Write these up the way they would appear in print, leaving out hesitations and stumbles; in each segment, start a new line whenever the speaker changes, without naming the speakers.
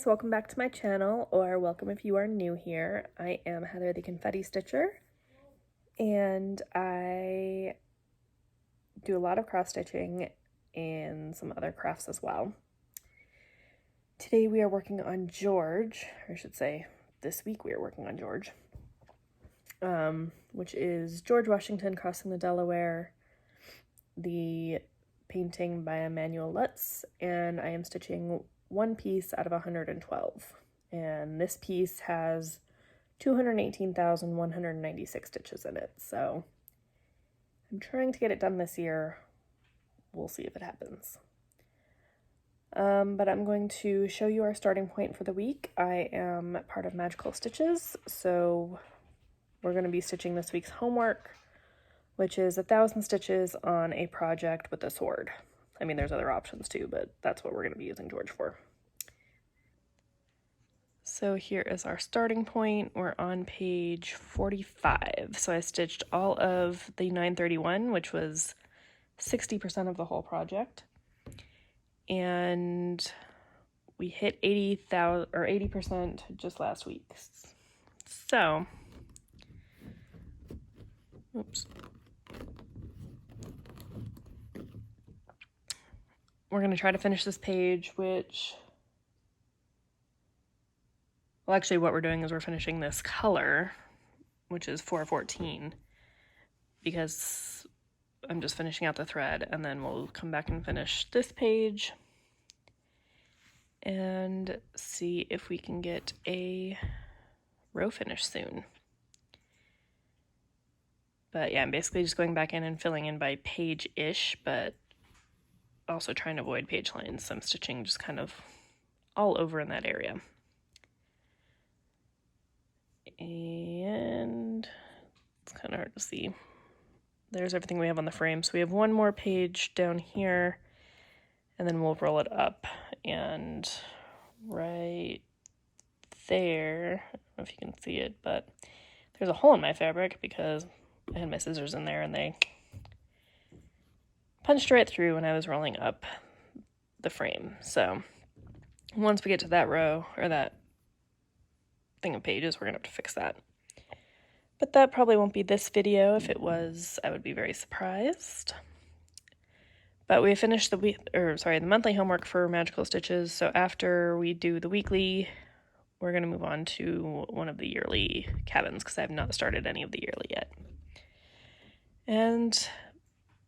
guys, welcome back to my channel, or welcome if you are new here. I am Heather the Confetti Stitcher, and I do a lot of cross stitching and some other crafts as well. Today we are working on George, or I should say this week we are working on George, which is George Washington crossing the Delaware, the painting by Emmanuel Lutz, and I am stitching one piece out of 112, and this piece has 218,196 stitches in it, so I'm trying to get it done this year. We'll see if it happens. But I'm going to show you our starting point for the week. I am part of Magical Stitches, so we're going to be stitching this week's homework, which is 1,000 stitches on a project with a sword. I mean, there's other options too, but that's what we're going to be using George for. So here is our starting point. We're on page 45. So I stitched all of the 931, which was 60% of the whole project. And we hit 80% just last week. So, oops. We're going to try to finish this page, which, well, actually what we're doing is we're finishing this color, which is 414, because I'm just finishing out the thread, and then we'll come back and finish this page and see if we can get a row finish soon. But yeah, I'm basically just going back in and filling in by page-ish, but also trying to avoid page lines, so I'm stitching just kind of all over in that area. And it's kind of hard to see. There's everything we have on the frame. So we have one more page down here, and then we'll roll it up. And right there, I don't know if you can see it, but there's a hole in my fabric because I had my scissors in there and they punched right through when I was rolling up the frame. So once we get to that row, or that thing of pages, we're gonna have to fix that. But that probably won't be this video. If it was, I would be very surprised. But we finished the monthly homework for Magical Stitches. So after we do the weekly, we're gonna move on to one of the yearly cabins because I have not started any of the yearly yet. And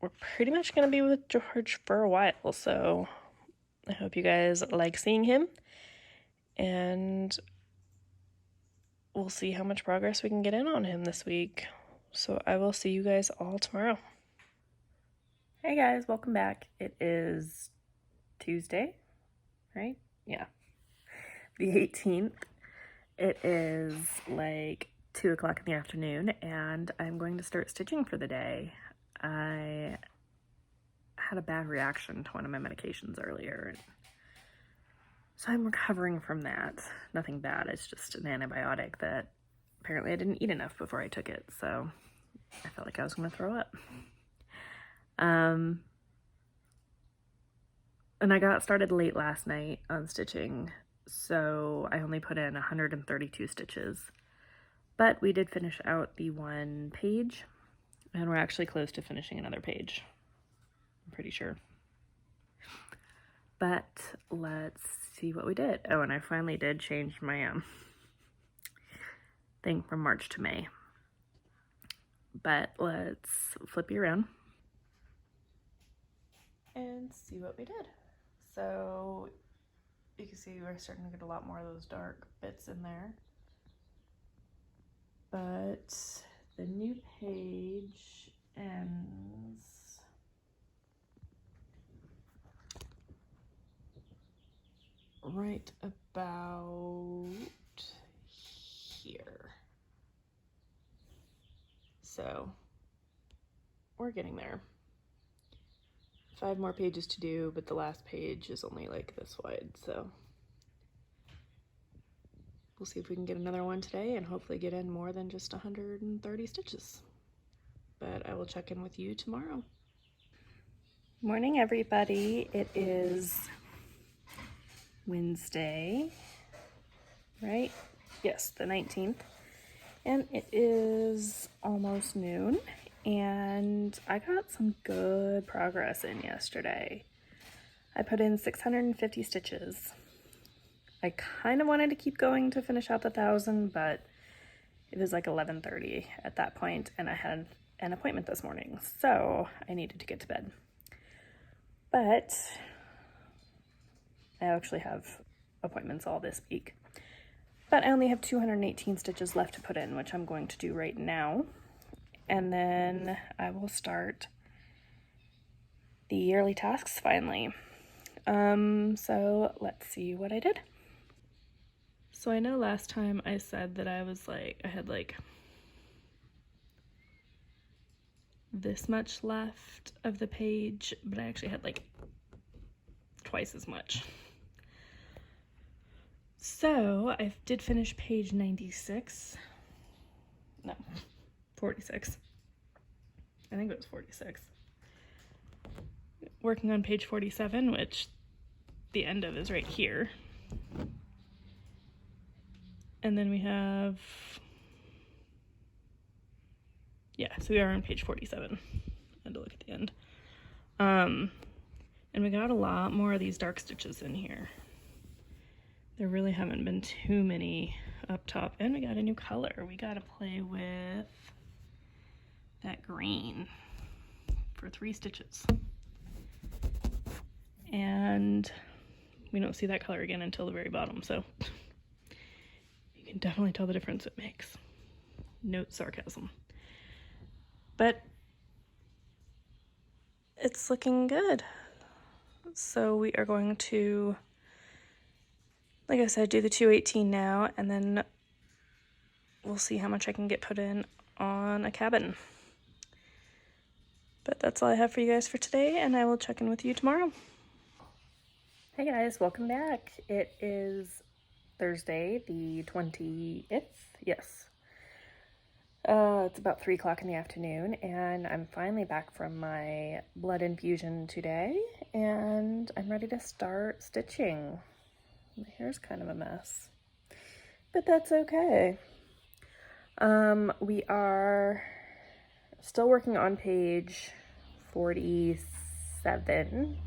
we're pretty much going to be with George for a while, so I hope you guys like seeing him, and we'll see how much progress we can get in on him this week. So I will see you guys all tomorrow. Hey guys, welcome back. It is Tuesday, right? Yeah, the 18th. It is like 2 o'clock in the afternoon, and I'm going to start stitching for the day. I had a bad reaction to one of my medications earlier, so I'm recovering from that. Nothing bad, it's just an antibiotic that apparently I didn't eat enough before I took it, so I felt like I was going to throw up. And I got started late last night on stitching, so I only put in 132 stitches, but we did finish out the one page, and we're actually close to finishing another page, I'm pretty sure. But let's see what we did. Oh, and I finally did change my thing from March to May. But let's flip you around and see what we did. So you can see we're starting to get a lot more of those dark bits in there. But the new page ends right about here. So we're getting there. 5 more pages to do, but the last page is only like this wide, so we'll see if we can get another one today and hopefully get in more than just 130 stitches. But I will check in with you tomorrow. Morning, everybody. It is Wednesday, right? Yes, the 19th. And it is almost noon, and I got some good progress in yesterday. I put in 650 stitches. I kind of wanted to keep going to finish out the 1,000, but it was like 11:30 at that point, and I had an appointment this morning, so I needed to get to bed. But I actually have appointments all this week. But I only have 218 stitches left to put in, which I'm going to do right now. And then I will start the yearly tasks finally. So let's see what I did. So I know last time I said that I had like this much left of the page, but I actually had like twice as much. So I did finish page 96. No, 46. I think it was 46. Working on page 47, which the end of is right here. And then we have, yeah, so we are on page 47. I had to look at the end. And we got a lot more of these dark stitches in here. There really haven't been too many up top. And we got a new color. We got to play with that green for 3 stitches. And we don't see that color again until the very bottom, so you can definitely tell the difference it makes. Note sarcasm. But it's looking good. So we are going to, like I said, do the 218 now, and then we'll see how much I can get put in on a cabin. But that's all I have for you guys for today, and I will check in with you tomorrow. Hey guys, welcome back. It is Thursday, the 20th. Yes. It's about 3 o'clock in the afternoon, and I'm finally back from my blood infusion today, and I'm ready to start stitching. My hair's kind of a mess, but that's okay. We are still working on page 47.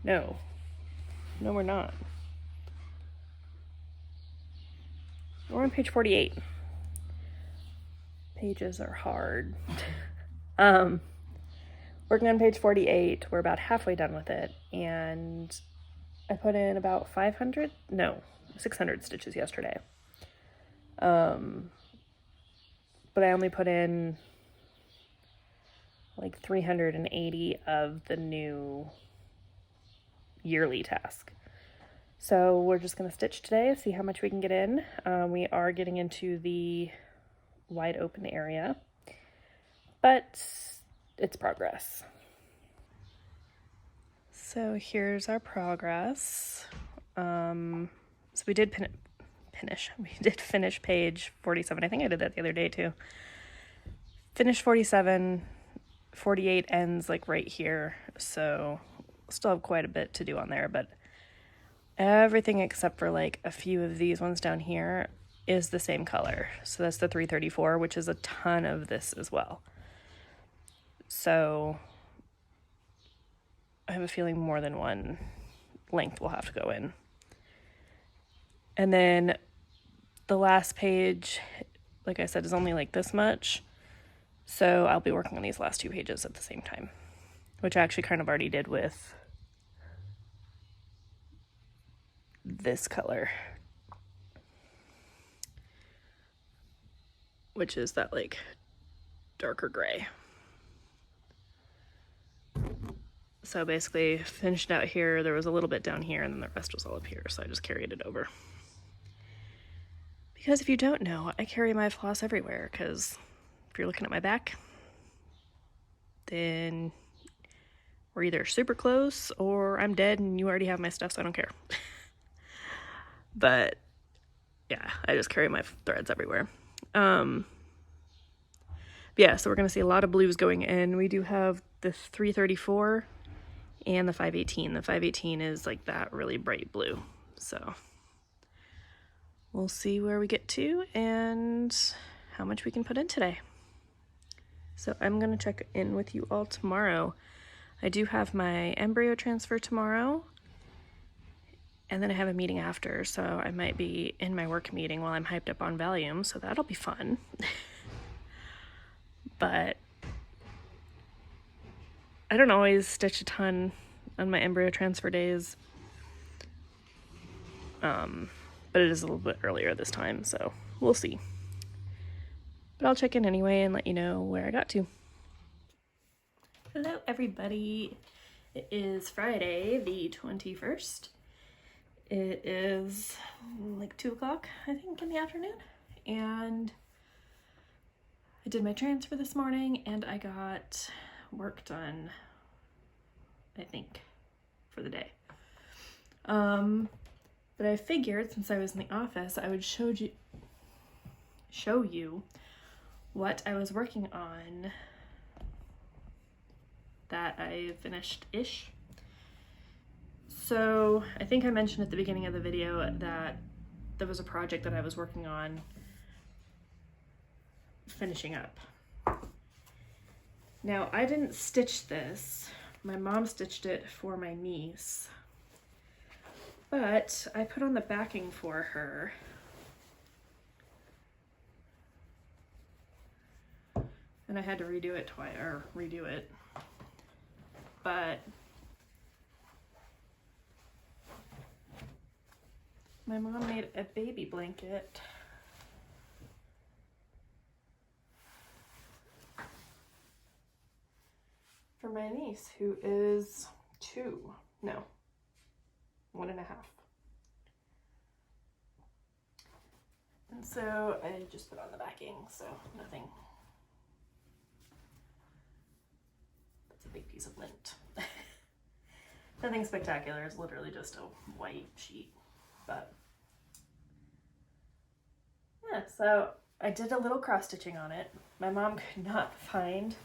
No, we're not. We're on page 48. Pages are hard. Working on page 48. We're about halfway done with it, and I put in about 600 stitches yesterday. But I only put in like 380 of the new yearly task. So we're just going to stitch today, see how much we can get in. We are getting into the wide open area, but it's progress. So here's our progress. So we did finish page 47. I think I did that the other day too. Finish 47, 48 ends like right here, so still have quite a bit to do on there, but everything except for like a few of these ones down here is the same color. So that's the 334, which is a ton of this as well. So I have a feeling more than one length will have to go in. And then the last page, like I said, is only like this much. So I'll be working on these last 2 pages at the same time, which I actually kind of already did with this color, which is that like darker gray. So basically finished out here. There was a little bit down here, and then the rest was all up here, so I just carried it over. Because if you don't know, I carry my floss everywhere, because if you're looking at my back, then we're either super close or I'm dead and you already have my stuff, so I don't care. But yeah, I just carry my threads everywhere. Yeah, so we're going to see a lot of blues going in. We do have the 334 and the 518. The 518 is like that really bright blue. So we'll see where we get to and how much we can put in today. So I'm gonna check in with you all tomorrow. I do have my embryo transfer tomorrow, and then I have a meeting after, so I might be in my work meeting while I'm hyped up on Valium, so that'll be fun. But I don't always stitch a ton on my embryo transfer days. But it is a little bit earlier this time, so we'll see. But I'll check in anyway and let you know where I got to. Hello everybody. It is Friday the 21st. It is like 2 o'clock, I think, in the afternoon. And I did my transfer this morning and I got work done, I think, for the day. But I figured since I was in the office, I would show you what I was working on that I finished-ish. So I think I mentioned at the beginning of the video that there was a project that I was working on finishing up. Now, I didn't stitch this. My mom stitched it for my niece. But I put on the backing for her. And I had to redo it twice, or redo it. But my mom made a baby blanket for my niece, who is 1.5. And so I just put on the backing, so nothing. That's a big piece of lint. Nothing spectacular, it's literally just a white sheet. But yeah, so I did a little cross stitching on it. My mom could not find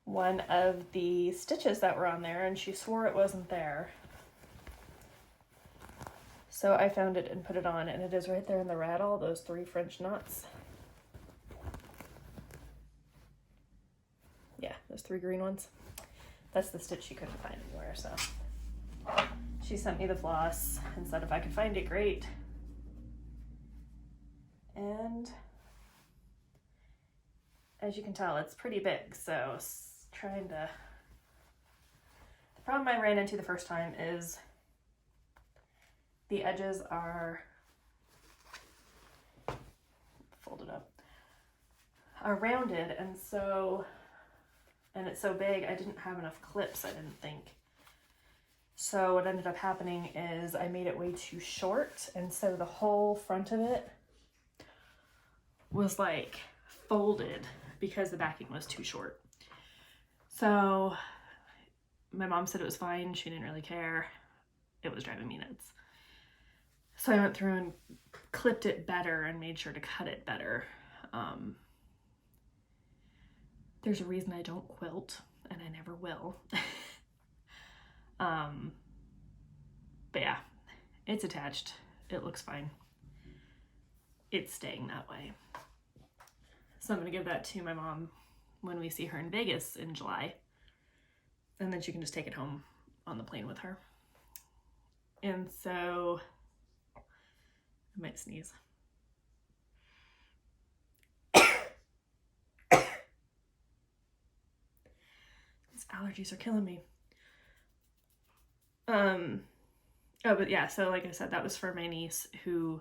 one of the stitches that were on there and she swore it wasn't there. So I found it and put it on, and it is right there in the rattle, those 3 French knots. Yeah, those 3 green ones. That's the stitch she couldn't find anywhere, so she sent me the floss and said if I could find it, great. And as you can tell, it's pretty big, so trying to... The problem I ran into the first time is the edges are folded up, are rounded, and it's so big I didn't have enough clips, I didn't think. So what ended up happening is I made it way too short, and so the whole front of it was like folded because the backing was too short. So my mom said it was fine, she didn't really care. It was driving me nuts. So I went through and clipped it better and made sure to cut it better. There's a reason I don't quilt, and I never will. But yeah, it's attached. It looks fine. It's staying that way. So I'm gonna give that to my mom when we see her in Vegas in July. And then she can just take it home on the plane with her. And so I might sneeze. These allergies are killing me. Oh, but yeah, so like I said, that was for my niece who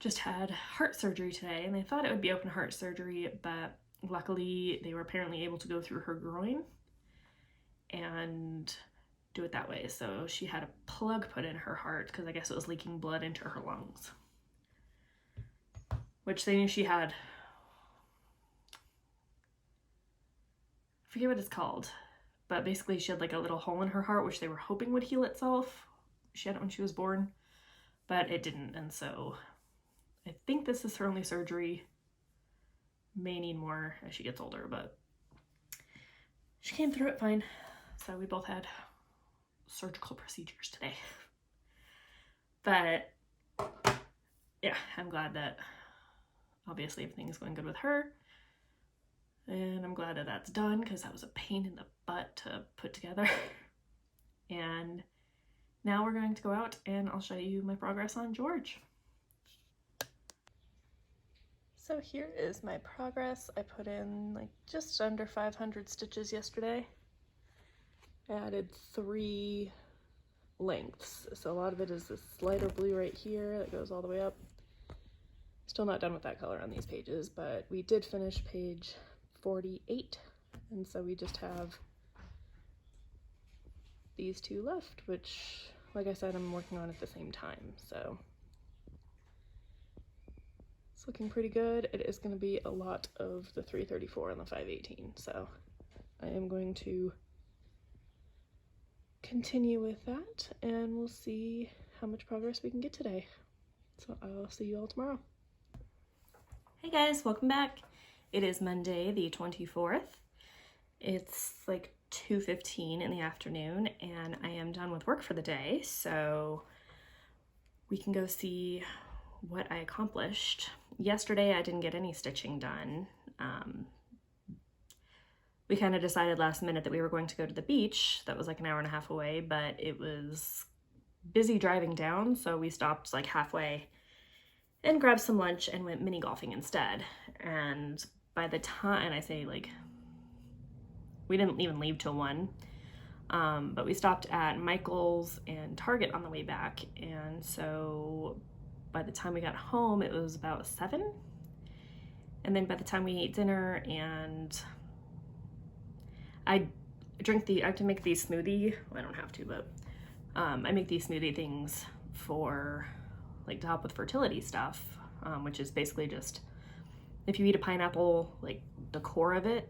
just had heart surgery today, and they thought it would be open heart surgery, but luckily they were apparently able to go through her groin and do it that way. So she had a plug put in her heart because I guess it was leaking blood into her lungs, which they knew she had. I forget what it's called, but basically she had like a little hole in her heart which they were hoping would heal itself. She had it when she was born, but it didn't, and so I think this is her only surgery. May need more as she gets older, but she came through it fine. So we both had surgical procedures today. But yeah, I'm glad that obviously everything is going good with her. And I'm glad that that's done because that was a pain in the butt to put together. And now we're going to go out and I'll show you my progress on George. So here is my progress. I put in like just under 500 stitches yesterday. I added 3 lengths. So a lot of it is this lighter blue right here that goes all the way up. Still not done with that color on these pages, but we did finish page 48. And so we just have these 2 left, which, like I said, I'm working on at the same time. So it's looking pretty good. It is going to be a lot of the 334 and the 518. So I am going to continue with that and we'll see how much progress we can get today. So I'll see you all tomorrow. Hey guys, welcome back. It is Monday the 24th. It's like 2:15 in the afternoon and I am done with work for the day, so we can go see what I accomplished. Yesterday I didn't get any stitching done. We kind of decided last minute that we were going to go to the beach. That was like an hour and a half away, but it was busy driving down, so we stopped like halfway and grabbed some lunch and went mini golfing instead. And by the time, and I say like, we didn't even leave till 1, but we stopped at Michael's and Target on the way back. And so by the time we got home, it was about 7. And then by the time we ate dinner, and I have to make these smoothie, well, I don't have to, but I make these smoothie things for like to help with fertility stuff, which is basically just, if you eat a pineapple, like the core of it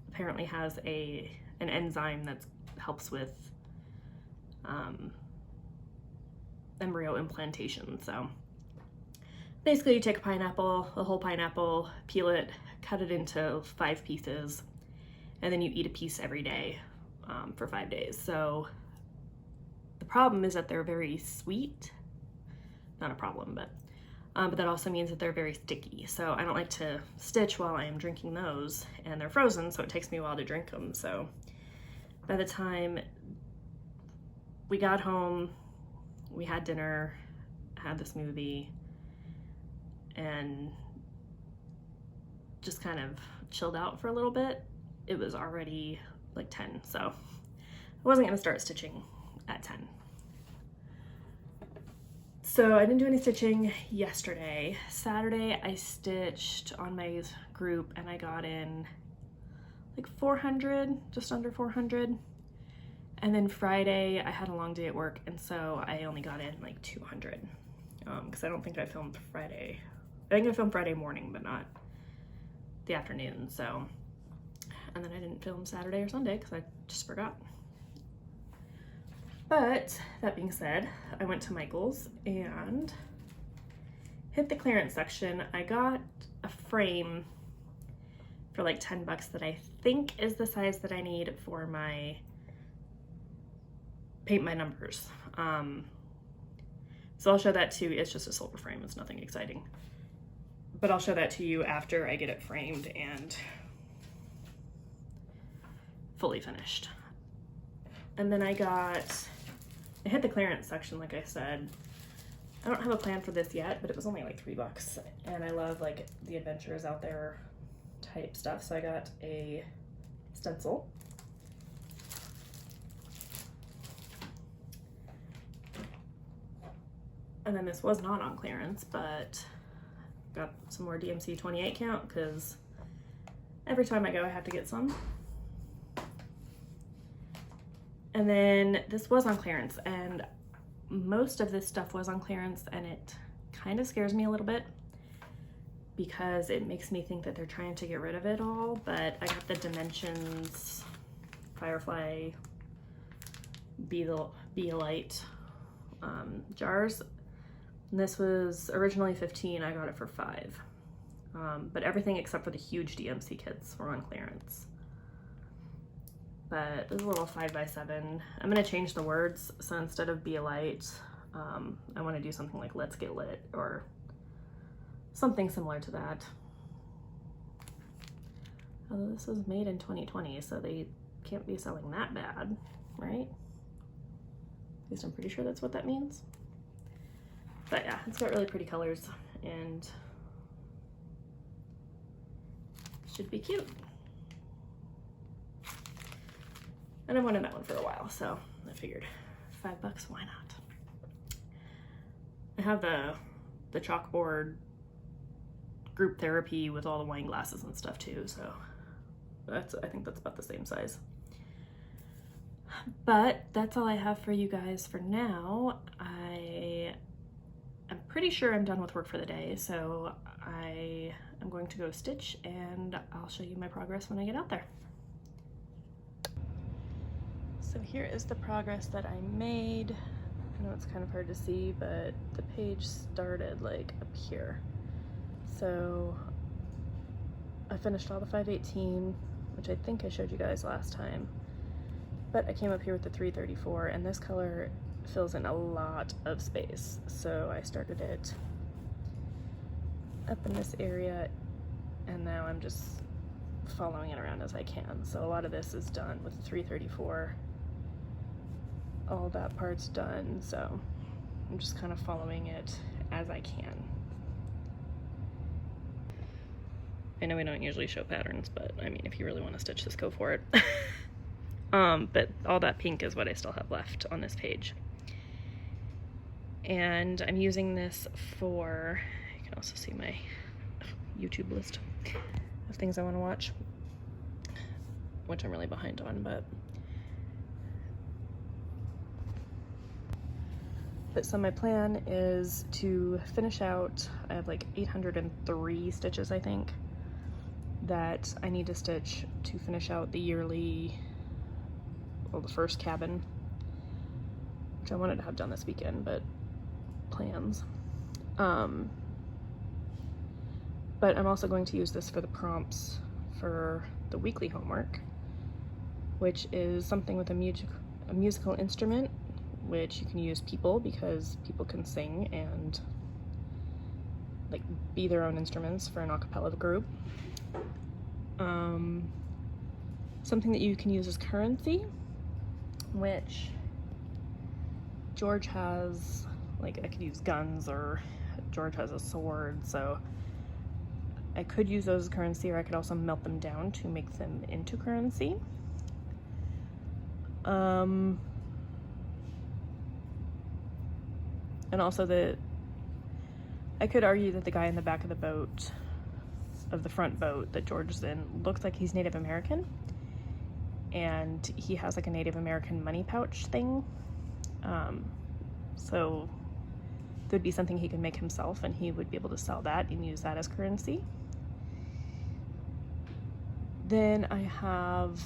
apparently has an enzyme that helps with embryo implantation. So basically you take a pineapple, a whole pineapple, peel it, cut it into 5 pieces, and then you eat a piece every day for 5 days. So the problem is that they're very sweet. Not a problem, but that also means that they're very sticky. So I don't like to stitch while I am drinking those, and they're frozen, so it takes me a while to drink them. So by the time we got home, we had dinner, had the smoothie, and just kind of chilled out for a little bit. It was already like 10, so I wasn't gonna start stitching at 10. So I didn't do any stitching yesterday. Saturday I stitched on my group and I got in like 400, just under 400. And then Friday I had a long day at work, and so I only got in like 200 because I don't think I filmed Friday. I think I filmed Friday morning, but not the afternoon. So, and then I didn't film Saturday or Sunday because I just forgot. But that being said, I went to Michael's and hit the clearance section. I got a frame for like 10 bucks that I think is the size that I need for my paint my numbers. So I'll show that too. It's just a silver frame, it's nothing exciting. But I'll show that to you after I get it framed and fully finished. And then I hit the clearance section, like I said. I don't have a plan for this yet, but it was only like $3. And I love like the adventures out there type stuff. So I got a stencil. And then this was not on clearance, but got some more DMC 28 count because every time I go I have to get some. And then this was on clearance, and most of this stuff was on clearance, and it kind of scares me a little bit because it makes me think that they're trying to get rid of it all. But I got the Dimensions Firefly Be a Light jars. And this was originally 15, I got it for 5. But everything except for the huge DMC kits were on clearance. But this is a little 5x7. I'm gonna change the words, so instead of Be a Light, I wanna do something like Let's Get Lit or something similar to that. Although this was made in 2020, so they can't be selling that bad, right? At least I'm pretty sure that's what that means. But yeah, it's got really pretty colors and should be cute. And I've wanted that one for a while, so I figured $5, why not? I have the chalkboard group therapy with all the wine glasses and stuff too, so I think that's about the same size. But that's all I have for you guys for now. I'm pretty sure I'm done with work for the day, so I am going to go stitch and I'll show you my progress when I get out there. So here is the progress that I made. I know it's kind of hard to see, but the page started like up here. So I finished all the 518, which I think I showed you guys last time. But I came up here with the 334, and this color fills in a lot of space. So I started it up in this area, and now I'm just following it around as I can. So a lot of this is done with the 334. All that part's done, so I'm just kind of following it as I can. I know we don't usually show patterns, but I mean, if you really want to stitch this, go for it. But all that pink is what I still have left on this page. And I'm using this for, you can also see my YouTube list of things I want to watch, which I'm really behind on, but so my plan is to finish out, I have like 803 stitches, I think, that I need to stitch to finish out the yearly, well, the first cabin, which I wanted to have done this weekend, but plans. But I'm also going to use this for the prompts for the weekly homework, which is something with a musical instrument, which you can use people, because people can sing and like be their own instruments for an a cappella group. Something that you can use as currency, which George has, like I could use guns, or George has a sword, so I could use those as currency, or I could also melt them down to make them into currency. And also I could argue that the guy in the back of the boat, of the front boat that George is in, looks like he's Native American, and he has like a Native American money pouch thing. So there'd be something he could make himself, and he would be able to sell that and use that as currency. Then I have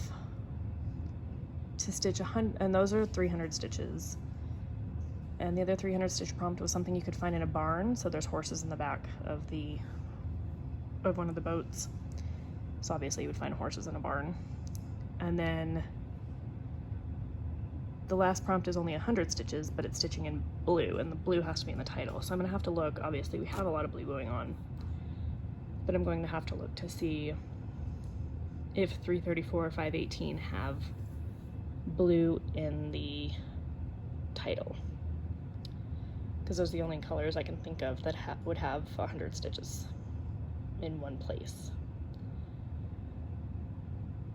to stitch 100, and those are 300 stitches. And the other 300 stitch prompt was something you could find in a barn. So there's horses in the back of one of the boats. So obviously you would find horses in a barn. And then the last prompt is only 100 stitches, but it's stitching in blue, and the blue has to be in the title. So I'm gonna have to look, obviously we have a lot of blue going on, but I'm going to have to look to see if 334 or 518 have blue in the title, because those are the only colors I can think of that would have 100 stitches in one place.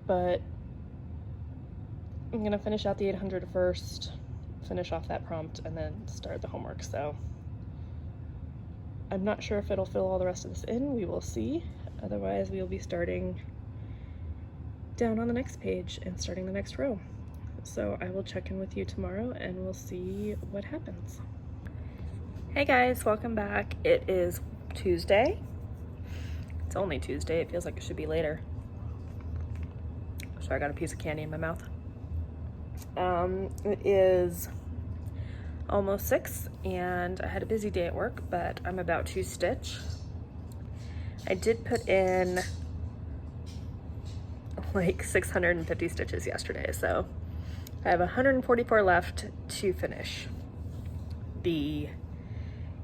But I'm gonna finish out the 800 first, finish off that prompt, and then start the homework. So I'm not sure if it'll fill all the rest of this in. We will see. Otherwise, we will be starting down on the next page and starting the next row. So I will check in with you tomorrow and we'll see what happens. Hey guys, welcome back. It is Tuesday. It's only Tuesday. It feels like it should be later. So I got a piece of candy in my mouth. It is almost 6 and I had a busy day at work, but I'm about to stitch. I did put in like 650 stitches yesterday, so I have 144 left to finish the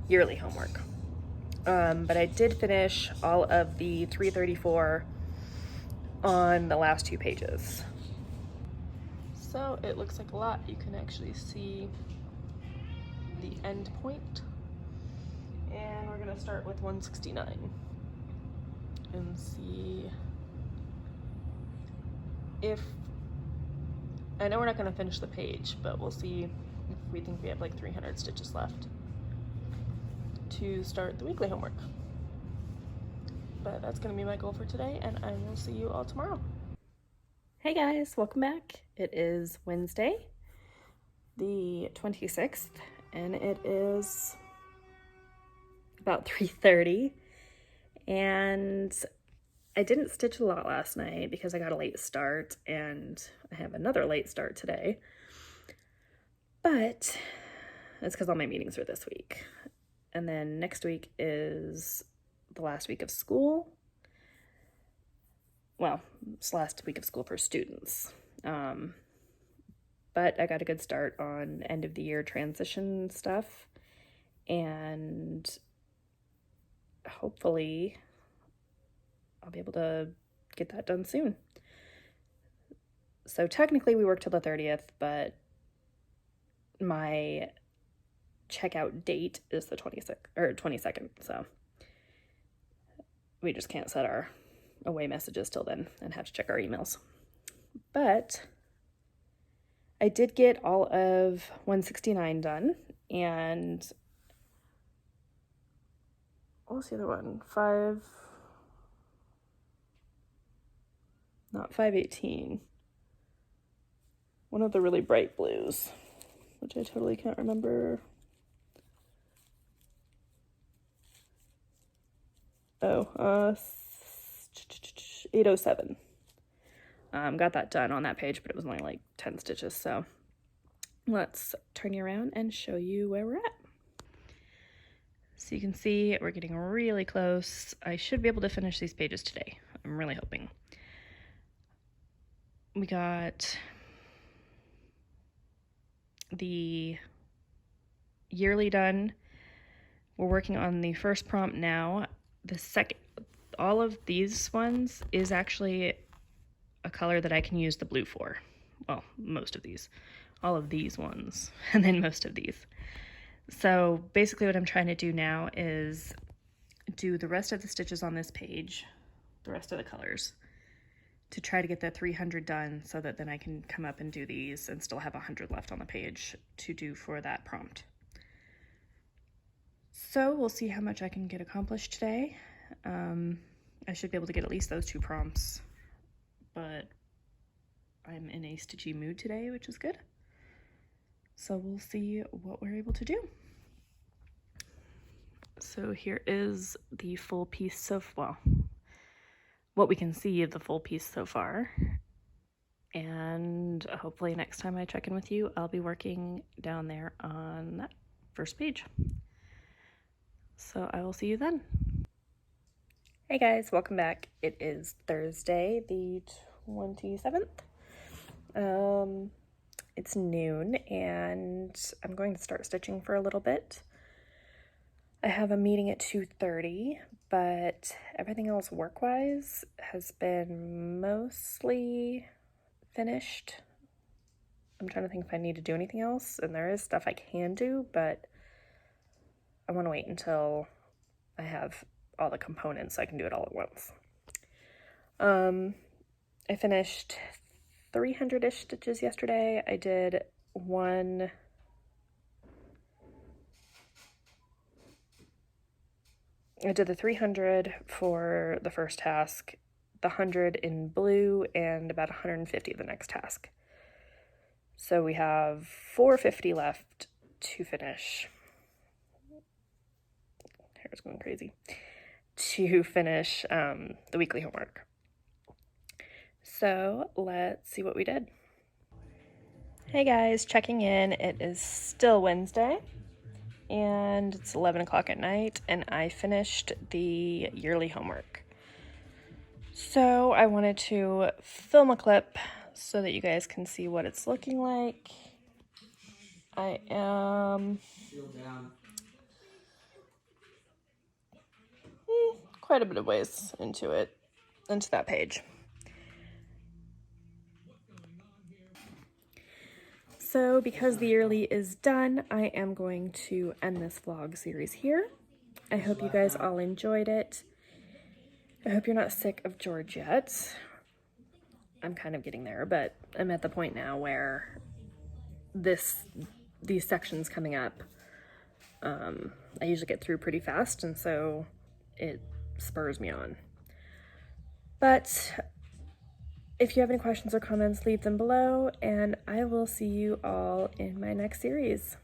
yearly homework. But I did finish all of the 334 on the last 2 pages. So it looks like a lot. You can actually see the end point. And we're gonna start with 169 and see if, I know we're not gonna finish the page, but we'll see if we think we have like 300 stitches left to start the weekly homework. But that's gonna be my goal for today, and I will see you all tomorrow. Hey guys, welcome back. It is Wednesday, the 26th, and it is about 3:30, and I didn't stitch a lot last night because I got a late start, and I have another late start today, but it's because all my meetings are this week. And then next week is the last week of school. Well, it's the last week of school for students. But I got a good start on end of the year transition stuff, and hopefully I'll be able to get that done soon. So technically we work till the 30th, but my checkout date is the 22nd, so we just can't set our away messages till then and have to check our emails. But I did get all of 169 done, and what was the other one? 518. One of the really bright blues, which I totally can't remember. Oh, 807. Got that done on that page, but it was only like 10 stitches, so let's turn you around and show you where we're at. So you can see we're getting really close. I should be able to finish these pages today. I'm really hoping. We got the yearly done. We're working on the first prompt now. The second, all of these ones is actually a color that I can use the blue for. Well, most of these. All of these ones, and then most of these. So basically what I'm trying to do now is do the rest of the stitches on this page, the rest of the colors, to try to get the 300 done so that then I can come up and do these and still have 100 left on the page to do for that prompt. So we'll see how much I can get accomplished today. I should be able to get at least those 2 prompts, but I'm in a stitchy mood today, which is good. So we'll see what we're able to do. So here is the full piece so far. What we can see of the full piece so far. And hopefully next time I check in with you, I'll be working down there on that first page. So I will see you then. Hey guys, welcome back. It is Thursday, the 27th. It's noon, and I'm going to start stitching for a little bit. I have a meeting at 2:30, but everything else work-wise has been mostly finished. I'm trying to think if I need to do anything else, and there is stuff I can do, but I want to wait until I have all the components so I can do it all at once. I finished 300-ish stitches yesterday. I did the 300 for the first task, the 100 in blue, and about 150 the next task. So we have 450 left to finish. Hair's going crazy. To finish the weekly homework. So let's see what we did. Hey guys, checking in. It is still Wednesday, and it's 11 o'clock at night, and I finished the yearly homework. So I wanted to film a clip so that you guys can see what it's looking like. I am quite a bit of ways into that page. So because the yearly is done, I am going to end this vlog series here. I hope you guys all enjoyed it. I hope you're not sick of George yet. I'm kind of getting there, but I'm at the point now where these sections coming up, I usually get through pretty fast, and so it spurs me on. But if you have any questions or comments, leave them below, and I will see you all in my next series.